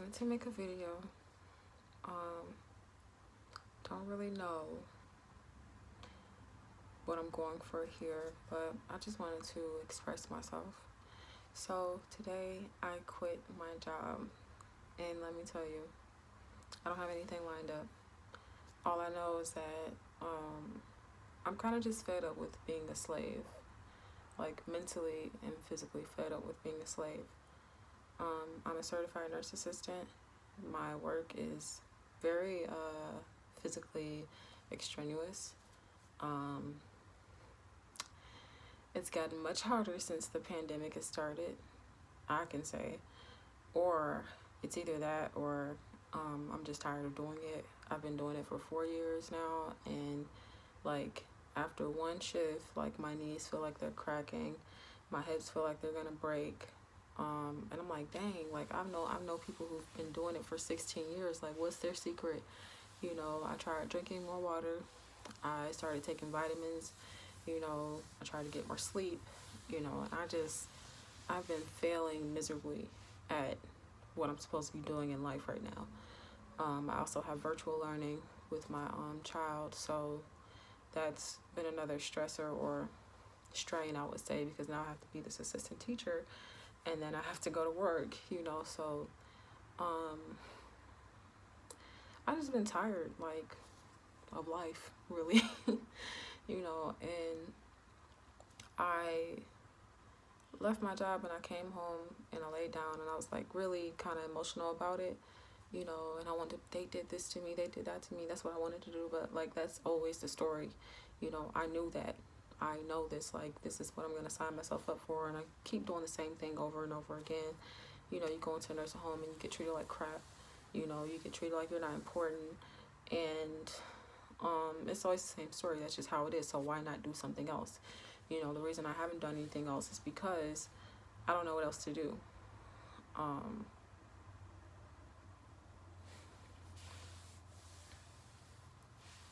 wanted to make a video. Um, don't really know what I'm going for here, but I just wanted to express myself. So today I quit my job, and let me tell you, I don't have anything lined up. All I know is that I'm kind of just fed up with being a slave, like mentally and physically fed up with being a slave. I'm a certified nurse assistant. My work is very physically extraneous. Um, it's gotten much harder since the pandemic has started, I can say. Or it's either that or I'm just tired of doing it. I've been doing it for 4 years now, and like after one shift, like my knees feel like they're cracking, my hips feel like they're gonna break. And I'm like, dang, like I know people who've been doing it for 16 years. Like, what's their secret? You know, I tried drinking more water. I started taking vitamins. You know, I tried to get more sleep. You know, I've been failing miserably at what I'm supposed to be doing in life right now. I also have virtual learning with my child, so that's been another stressor or strain, I would say, because now I have to be this assistant teacher, and then I have to go to work. You know, so I just been tired, like, of life, really. You know, and I left my job and I came home and I laid down and I was like really kind of emotional about it, you know, and they did this to me, they did that to me, that's what I wanted to do, but like that's always the story, you know. I knew that, I know this, like this is what I'm going to sign myself up for, and I keep doing the same thing over and over again. You know, you go into a nursing home and you get treated like crap, you know, you get treated like you're not important, and it's always the same story. That's just how it is. So why not do something else? You know, the reason I haven't done anything else is because I don't know what else to do. I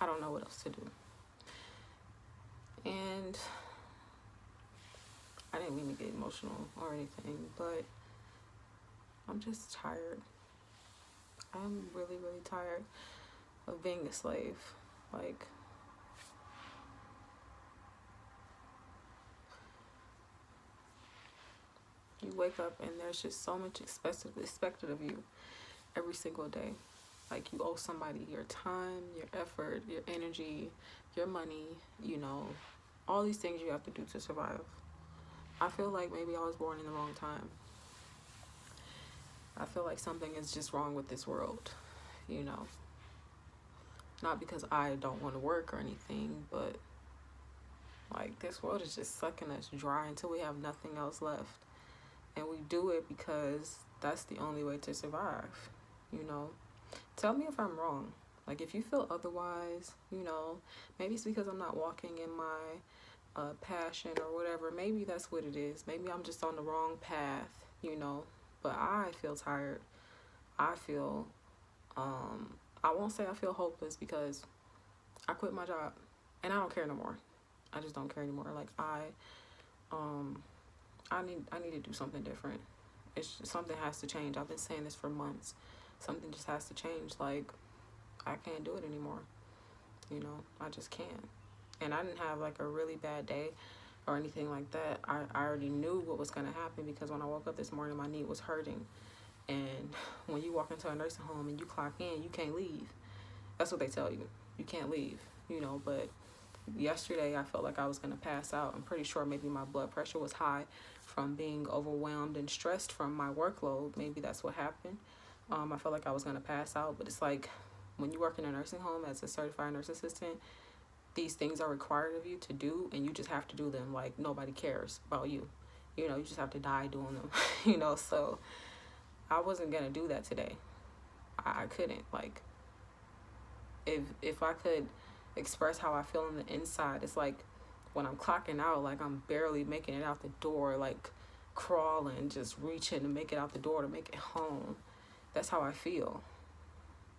don't know what else to do. And I didn't mean to get emotional or anything, but I'm just tired. I'm really, really tired of being a slave. Like, you wake up and there's just so much expected of you every single day. Like, you owe somebody your time, your effort, your energy, your money, you know, all these things you have to do to survive. I feel like maybe I was born in the wrong time. I feel like something is just wrong with this world, you know. Not because I don't want to work or anything, but like this world is just sucking us dry until we have nothing else left. And we do it because that's the only way to survive, you know. Tell me if I'm wrong. Like, if you feel otherwise, you know, maybe it's because I'm not walking in my passion or whatever. Maybe that's what it is. Maybe I'm just on the wrong path, you know. But I feel tired. I feel, I won't say I feel hopeless, because I quit my job and I don't care no more. I just don't care anymore. Like, I need to do something different. It's just, something has to change. I've been saying this for months. Something just has to change. Like, I can't do it anymore. You know, I just can't. And I didn't have like a really bad day or anything like that. I already knew what was going to happen, because when I woke up this morning, my knee was hurting. And when you walk into a nursing home and you clock in, you can't leave. That's what they tell you. You can't leave, you know. But yesterday I felt like I was going to pass out. I'm pretty sure maybe my blood pressure was high from being overwhelmed and stressed from my workload. Maybe that's what happened. I felt like I was going to pass out. But it's like, when you work in a nursing home as a certified nurse assistant, these things are required of you to do, and you just have to do them. Like, nobody cares about you. You know, you just have to die doing them. You know, so I wasn't going to do that today. I couldn't. Like, if I could express how I feel on the inside, it's like when I'm clocking out, like I'm barely making it out the door, like crawling, just reaching to make it out the door to make it home. That's how I feel.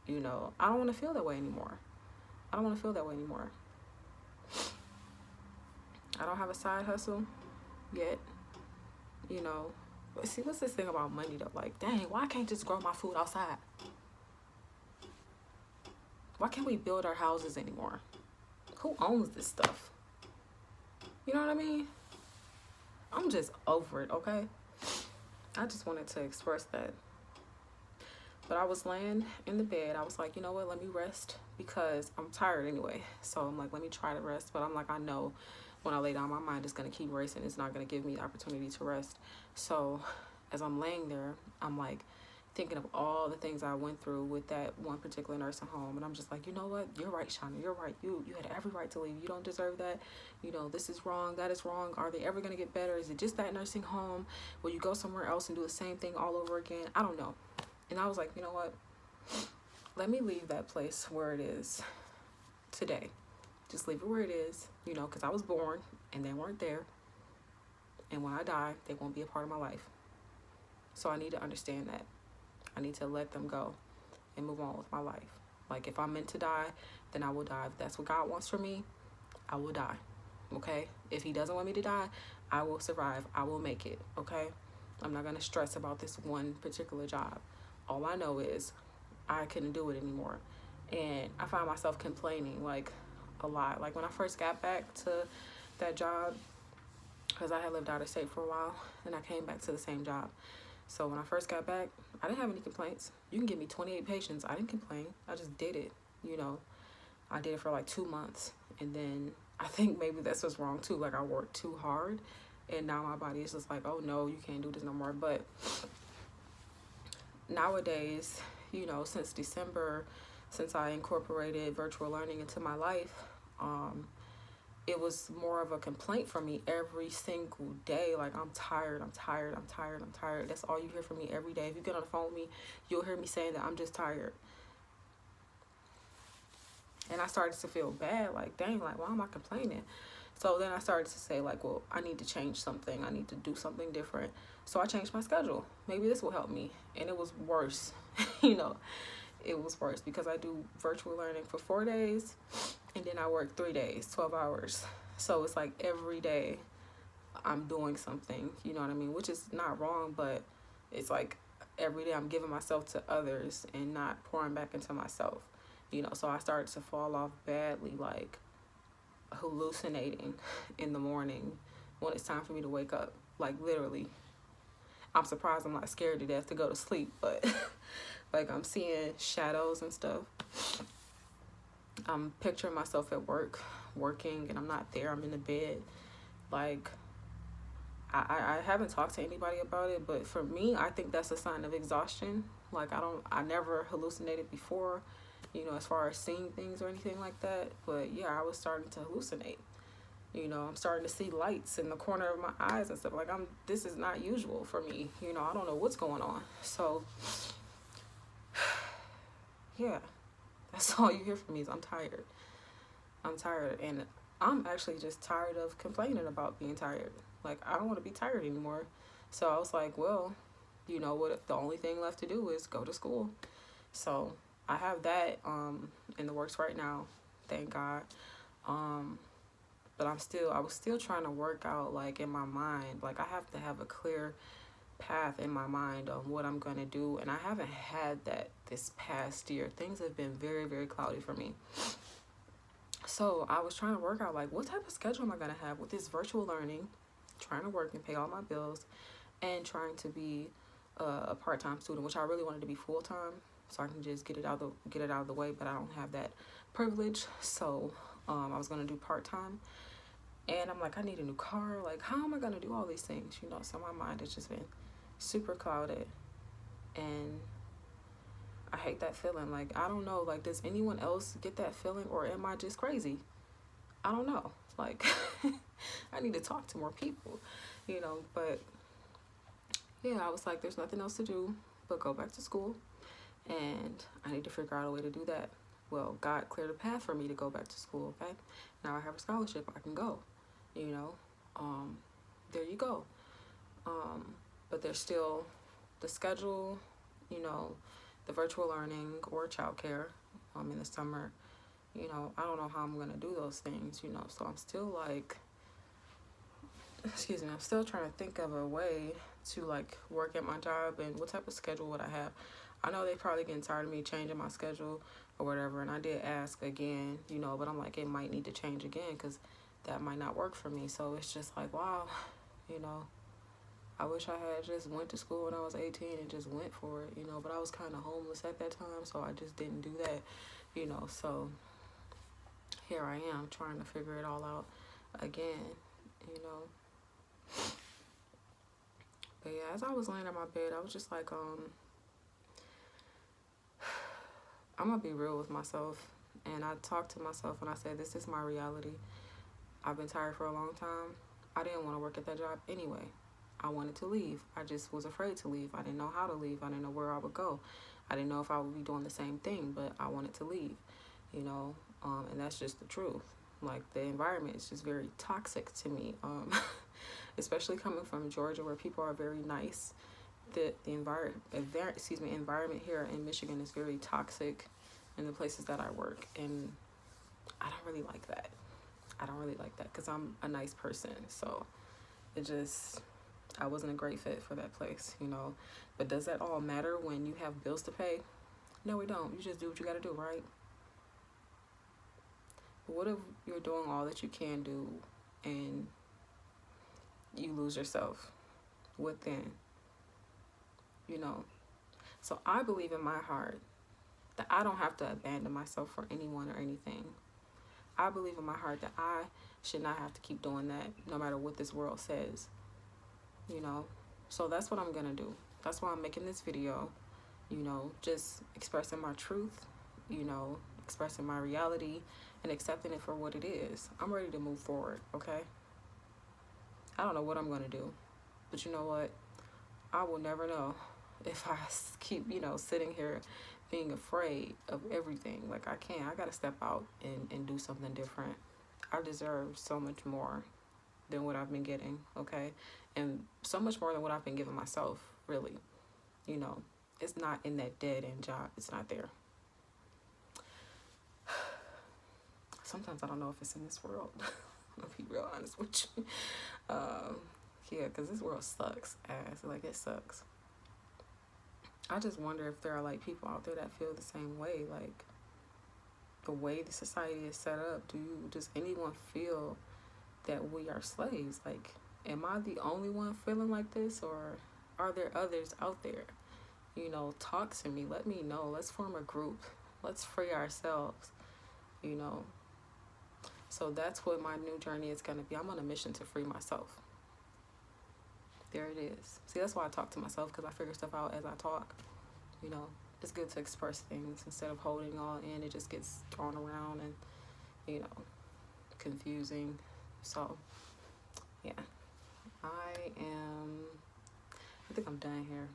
You know, I don't want to feel that way anymore. I don't want to feel that way anymore. I don't have a side hustle yet, you know. See, what's this thing about money though? Like, dang, why can't I just grow my food outside? Why can't we build our houses anymore? Who owns this stuff? You know what I mean? I'm just over it, okay? I just wanted to express that. But I was laying in the bed. I was like, you know what? Let me rest because I'm tired anyway. So I'm like, let me try to rest. But I'm like, I know when I lay down, my mind is going to keep racing. It's not going to give me the opportunity to rest. So as I'm laying there, I'm like thinking of all the things I went through with that one particular nursing home. And I'm just like, you know what? You're right, Shauna. You're right. You had every right to leave. You don't deserve that. You know, this is wrong. That is wrong. Are they ever going to get better? Is it just that nursing home? Will you go somewhere else and do the same thing all over again? I don't know. And I was like, you know what? Let me leave that place where it is today. Just leave it where it is, you know, because I was born and they weren't there. And when I die, they won't be a part of my life. So I need to understand that. I need to let them go and move on with my life. Like, if I'm meant to die, then I will die. If that's what God wants for me, I will die. Okay? If he doesn't want me to die, I will survive. I will make it. Okay? I'm not going to stress about this one particular job. All I know is I couldn't do it anymore. And I find myself complaining, like, a lot. Like, when I first got back to that job, because I had lived out of state for a while, and I came back to the same job. So when I first got back, I didn't have any complaints. You can give me 28 patients. I didn't complain. I just did it, you know. I did it for like 2 months. And then I think maybe that's what's wrong, too. Like, I worked too hard. And now my body is just like, oh, no, you can't do this no more. But nowadays, you know, since December, since I incorporated virtual learning into my life, it was more of a complaint from me every single day. Like, I'm tired. That's all you hear from me every day. If you get on the phone with me, you'll hear me saying that I'm just tired. And I started to feel bad, like, dang, like, why am I complaining? So then I started to say, like, well, I need to change something. I need to do something different. So I changed my schedule. Maybe this will help me. And it was worse. You know, it was worse because I do virtual learning for 4 days and then I work 3 days, 12 hours. So it's like every day I'm doing something, you know what I mean? Which is not wrong, but it's like every day I'm giving myself to others and not pouring back into myself, you know? So I started to fall off badly, like hallucinating in the morning when it's time for me to wake up. Like, literally, I'm surprised I'm not scared to death to go to sleep, but like, I'm seeing shadows and stuff. I'm picturing myself at work, working, and I'm not there. I'm in the bed. Like, I haven't talked to anybody about it, but for me, I think that's a sign of exhaustion. Like, I never hallucinated before, you know, as far as seeing things or anything like that. But yeah, I was starting to hallucinate. You know, I'm starting to see lights in the corner of my eyes and stuff. Like, this is not usual for me. You know, I don't know what's going on. So, yeah, that's all you hear from me is I'm tired. I'm tired. And I'm actually just tired of complaining about being tired. Like, I don't want to be tired anymore. So I was like, well, you know what? If the only thing left to do is go to school. So I have that in the works right now. Thank God. But I was still trying to work out, like, in my mind. Like, I have to have a clear path in my mind on what I'm going to do. And I haven't had that this past year. Things have been very, very cloudy for me. So I was trying to work out, like, what type of schedule am I going to have with this virtual learning, trying to work and pay all my bills, and trying to be a part-time student, which I really wanted to be full-time so I can just get it out of the way, but I don't have that privilege. So I was going to do part-time. And I'm like, I need a new car. Like, how am I going to do all these things? You know, so my mind has just been super clouded. And I hate that feeling. Like, I don't know. Like, does anyone else get that feeling? Or am I just crazy? I don't know. Like, I need to talk to more people, you know. But, yeah, I was like, there's nothing else to do but go back to school. And I need to figure out a way to do that. Well, God cleared a path for me to go back to school, okay? Now I have a scholarship. I can go. You know, there you go. But there's still the schedule, you know, the virtual learning or childcare in the summer. You know, I don't know how I'm going to do those things, you know, so I'm still like, I'm still trying to think of a way to like work at my job, and what type of schedule would I have. I know they probably getting tired of me changing my schedule or whatever, and I did ask again, you know, but I'm like, it might need to change again because that might not work for me. So it's just like, wow, you know, I wish I had just went to school when I was 18 and just went for it, you know, but I was kind of homeless at that time, so I just didn't do that, you know. So here I am trying to figure it all out again, you know. But yeah, as I was laying in my bed, I was just like, I'm gonna be real with myself. And I talked to myself and I said, this is my reality. I've been tired for a long time. I didn't want to work at that job anyway. I wanted to leave. I just was afraid to leave. I didn't know how to leave. I didn't know where I would go. I didn't know if I would be doing the same thing, but I wanted to leave, you know, and that's just the truth. Like, the environment is just very toxic to me, especially coming from Georgia, where people are very nice. The environment here in Michigan is very toxic in the places that I work, and I don't really like that. I don't really like that because I'm a nice person, so I wasn't a great fit for that place, you know. But does that all matter when you have bills to pay? No, we don't. You just do what you got to do, right? But what if you're doing all that you can do and you lose yourself? What then? You know. So I believe in my heart that I don't have to abandon myself for anyone or anything. I believe in my heart that I should not have to keep doing that no matter what this world says, you know. So that's what I'm gonna do. That's why I'm making this video, you know, just expressing my truth, you know, expressing my reality and accepting it for what it is. I'm ready to move forward, okay? I don't know what I'm gonna do, but you know what? I will never know if I keep, you know, sitting here being afraid of everything. Like, I gotta step out and do something different. I deserve so much more than what I've been getting, okay? And so much more than what I've been giving myself, really. You know, it's not in that dead-end job. It's not there. Sometimes I don't know if it's in this world. I'm gonna be real honest with you. Yeah, because this world sucks ass. Like, it sucks. I just wonder if there are, like, people out there that feel the same way. Like, the way the society is set up, does anyone feel that we are slaves? Like, am I the only one feeling like this, or are there others out there? You know, talk to me. Let me know. Let's form a group. Let's free ourselves, you know. So that's what my new journey is going to be. I'm on a mission to free myself. There it is. See, that's why I talk to myself, because I figure stuff out as I talk. You know, it's good to express things instead of holding all in. It just gets thrown around and, you know, confusing. So, yeah. I think I'm done here.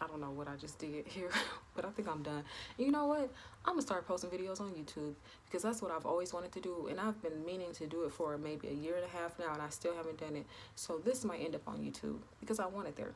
I don't know what I just did here, but I think I'm done. And you know what? I'm going to start posting videos on YouTube, because that's what I've always wanted to do. And I've been meaning to do it for maybe a year and a half now, and I still haven't done it. So this might end up on YouTube because I want it there.